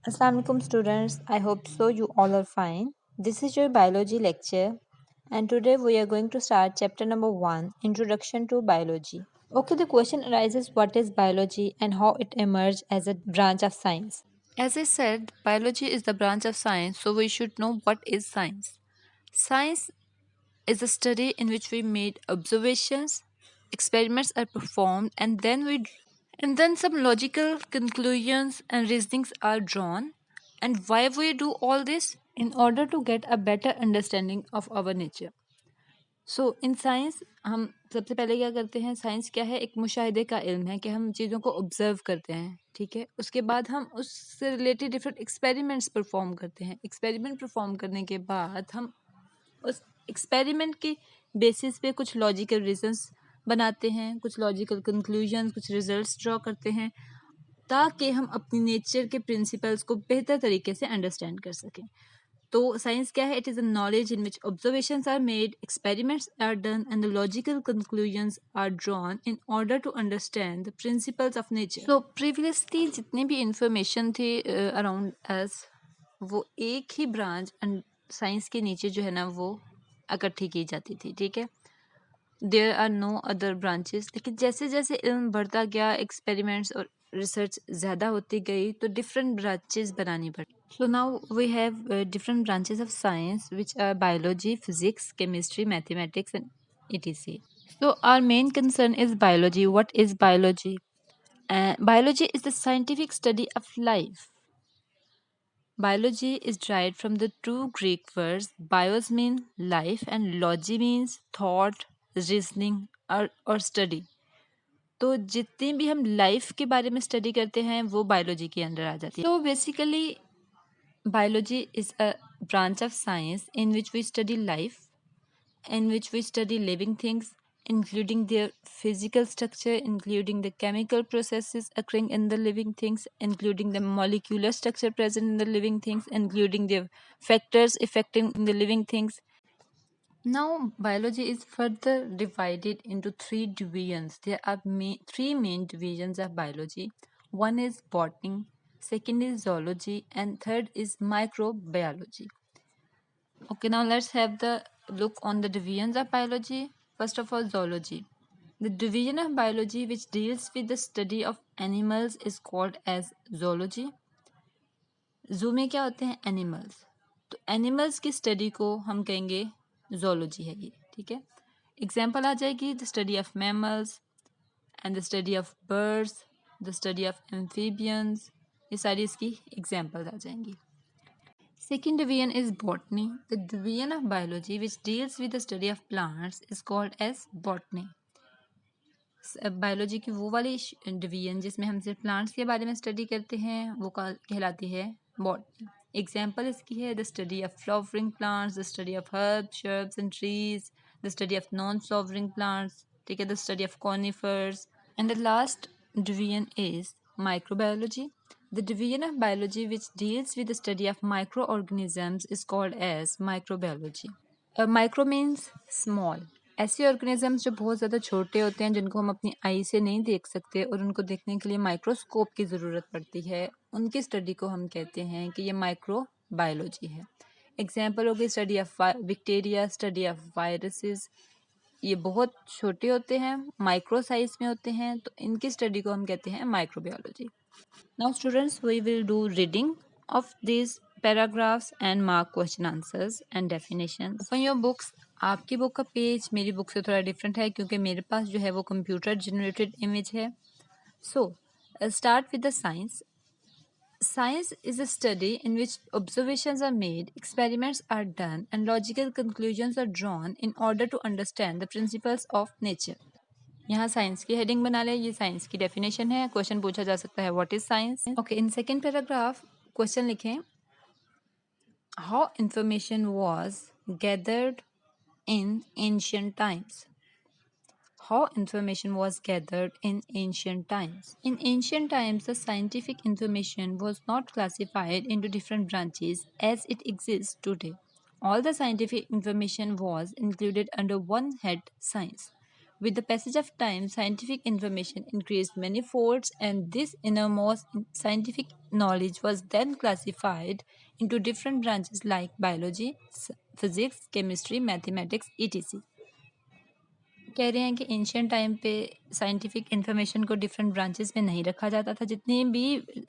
Assalamualaikum students, I hope so you all are fine. This is your biology lecture and today we are going to start chapter number 1, Introduction to Biology. Okay, the question arises, what is biology and how it emerged as a branch of science? As I said, biology is the branch of science, so we should know what is science. Science is a study in which we made observations, experiments are performed, and then some logical conclusions and reasonings are drawn. And why we do all this? In order to get a better understanding of our nature. So in science हम सबसे पहले क्या करते हैं, science क्या है, एक मुशाहिदे का इल्म है कि हम चीज़ों को ऑब्जर्व करते हैं, ठीक है। उसके बाद हम उससे रिलेटेड डिफरेंट एक्सपेरिमेंट्स परफॉर्म करते हैं। एक्सपेरिमेंट परफॉर्म करने के बाद हम उस एक्सपेरिमेंट के बेसिस पे कुछ लॉजिकल रीजंस बनाते हैं, कुछ लॉजिकल कंक्लूजन, कुछ रिजल्ट्स ड्रॉ करते हैं ताकि हम अपनी नेचर के प्रिंसिपल्स को बेहतर तरीके से अंडरस्टैंड कर सकें। तो साइंस क्या है? It is a knowledge in which observations are made, experiments are done and the logical conclusions are drawn in order to understand the principles of nature. So previously जितनी भी इंफॉर्मेशन थी around us, वो एक ही branch science के नीचे जो है ना वो इकट्ठी की जाती थी, ठीक है। There are no other branches. लेकिन जैसे जैसे इल्म बढ़ता गया, एक्सपेरिमेंट्स और रिसर्च ज़्यादा होती गई, तो डिफरेंट ब्रांचेस बनानी पड़ी। So now we have different branches of science which are biology, physics, chemistry, mathematics and etc. So our main concern is biology. What is biology? Biology is the scientific study of life. Biology is derived from the two Greek words bios mean life and logy means thought, reasoning or study. तो जितनी भी हम life के बारे में study करते हैं वो बायोलॉजी के अंदर आ जाती है। तो basically biology is a branch of science in which we study life, in which we study living things, including their physical structure, including the chemical processes occurring in the living things, including the molecular structure present in the living things, including the factors affecting the living things. Now, biology is further divided into three divisions. There are three main divisions of biology. One is botany, second is zoology, and third is microbiology. Okay, now let's have the look on the divisions of biology. First of all, zoology. The division of biology which deals with the study of animals is called as zoology. जू में क्या होते हैं? Animals. तो animals की study को हम कहेंगे जोलॉजी है ये, ठीक है। एग्जाम्पल आ जाएगी the study of mammals and the study of birds, the study of amphibians, ये सारी इसकी एग्जाम्पल्स आ जाएंगी। Second division is botany. The division of biology which deals with the study of plants is called as botany. Biology की वो वाली division जिसमें हम सिर्फ प्लांट्स के बारे में स्टडी करते हैं वो कहलाती है बॉटनी। एग्जाम्पल इसकी है the study of flowering plants, the study of herbs, shrubs and trees, the study of non flowering plants, ठीक है, the study of conifers. And the last division is microbiology. The division of biology which deals with the study of microorganisms is called as microbiology. Micro means small. ऐसे organisms जो बहुत ज़्यादा छोटे होते हैं, जिनको हम अपनी आई से नहीं देख सकते और उनको देखने के लिए माइक्रोस्कोप की ज़रूरत पड़ती है, उनकी स्टडी को हम कहते हैं कि ये माइक्रो बायोलॉजी है। एग्जाम्पल हो गई study of bacteria, study of viruses. ये बहुत छोटे होते हैं, माइक्रो साइज में होते हैं, तो इनकी स्टडी को हम कहते हैं microbiology. Now students, we will do reading of these paragraphs and mark question answers and definitions. Open your books. आपकी बुक का पेज मेरी बुक से थोड़ा डिफरेंट है क्योंकि मेरे पास जो है वो कंप्यूटर जनरेटेड इमेज है। So, start with the science. Science is a study in which observations are made, experiments are done, and logical conclusions are drawn in order to understand the principles of nature. यहाँ science की heading बना ले, ये science की definition है। Question पूछा जा सकता है what is science. Okay, in second paragraph question लिखें how information was gathered in ancient times. How information was gathered in ancient times. In ancient times, the scientific information was not classified into different branches as it exists today. All the scientific information was included under one head, science. With the passage of time, scientific information increased many folds, and this innermost scientific knowledge was then classified into different branches like biology, physics, chemistry, mathematics, etc. कह रहे हैं कि ancient time पे scientific information को different branches में नहीं रखा जाता था। जितनी भी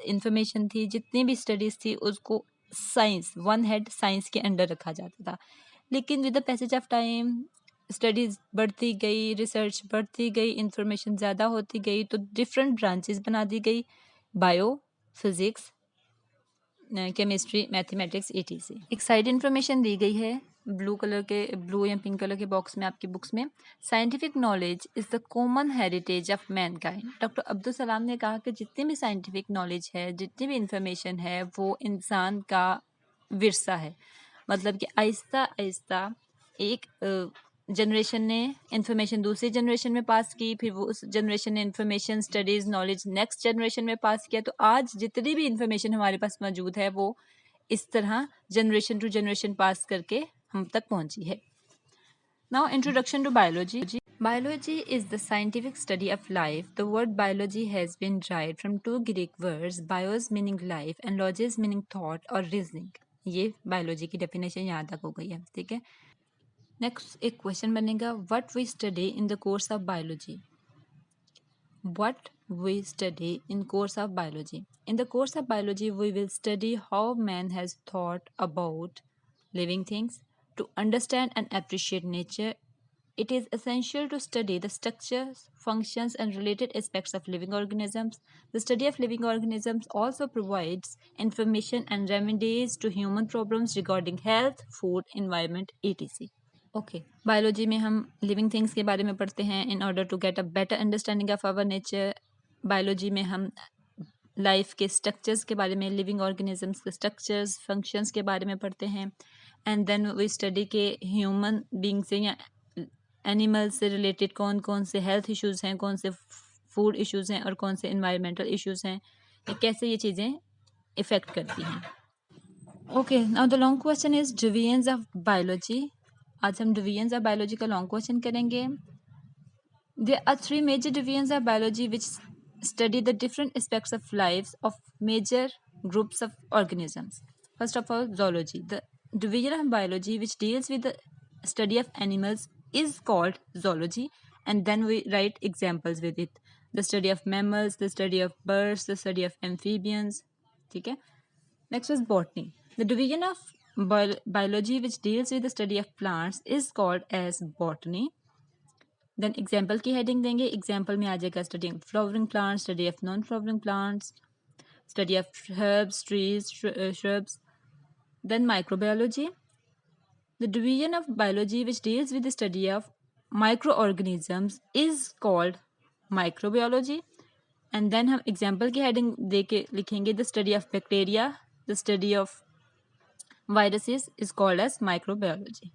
इंफॉर्मेशन थी, जितनी भी स्टडीज़ थी, उसको साइंस, वन हेड साइंस के अंडर रखा जाता था। लेकिन with the passage of time studies बढ़ती गई, रिसर्च बढ़ती गई, इंफॉर्मेशन ज़्यादा होती गई, तो डिफरेंट ब्रांचेस बना दी गई, bio, physics, chemistry, mathematics, etc. एक साइड इन्फॉर्मेशन दी गई है ब्लू या पिंक कलर के बॉक्स में आपकी बुक्स में। Scientific knowledge is the common heritage of Mankind. Doctor Abdul Salam ने कहा कि जितनी भी साइंटिफिक नॉलेज है, जितनी भी इंफॉर्मेशन है, वो इंसान का विरसा है। मतलब कि आहिस्ता आहिस्ता एक जनरेशन ने इंफॉर्मेशन दूसरी जनरेशन में पास की, फिर वो उस जनरेशन ने information, studies, knowledge next generation में पास किया। तो आज जितनी भी इंफॉर्मेशन हमारे पास मौजूद है, वो इस तरह जनरेशन टू जनरेशन पास करके हम तक पहुंची है। Now, introduction to biology. Biology is the scientific study of life. The word biology has been derived from two Greek words, bios meaning life and logos meaning thought or reasoning. ये biology की definition यहाँ तक हो गई है, ठीक है। Next एक क्वेश्चन बनेगा, what we study in the course of biology. What we study in course of biology. In the course of biology, we will study how man has thought about living things. To understand and appreciate nature, it is essential to study the structures, functions, and related aspects of living organisms. The study of living organisms also provides information and remedies to human problems regarding health, food, environment, etc. Okay, biology में हम living things के बारे में पढ़ते हैं in order to get a better understanding of our nature. Biology में हम life के स्ट्रक्चर्स के बारे में, लिविंग ऑर्गेनिजम्स के स्ट्रक्चर्स, फंक्शंस के बारे में पढ़ते हैं। एंड देन वी स्टडी के ह्यूमन बींग से या एनिमल से रिलेटेड कौन कौन से हेल्थ इश्यूज़ हैं, कौन से फूड इश्यूज़ हैं और कौन से इन्वायरमेंटल इश्यूज़ हैं, कैसे ये चीज़ें इफ़ेक्ट करती हैं। Okay, now the long question is divisions of biology. आज हम डिवीजन्स ऑफ बायोलॉजी का लॉन्ग क्वेश्चन करेंगे। There are three major divisions of biology which study the different aspects of lives of major groups of organisms. First of all, zoology. The division of biology which deals with the study of animals is called zoology, and then we write examples with it. The study of mammals, the study of birds, the study of amphibians. ठीक है? Next was botany. The division of biology which deals with the study of plants is called as botany. Then example की heading देंगे। Example में आ जाएगा study of flowering plants, study of non flowering plants, study of herbs, trees, shrubs. Then microbiology. The division of biology which deals with the study of microorganisms is called microbiology. And then हम example की heading दे के लिखेंगे the study of bacteria, the study of viruses is called as microbiology.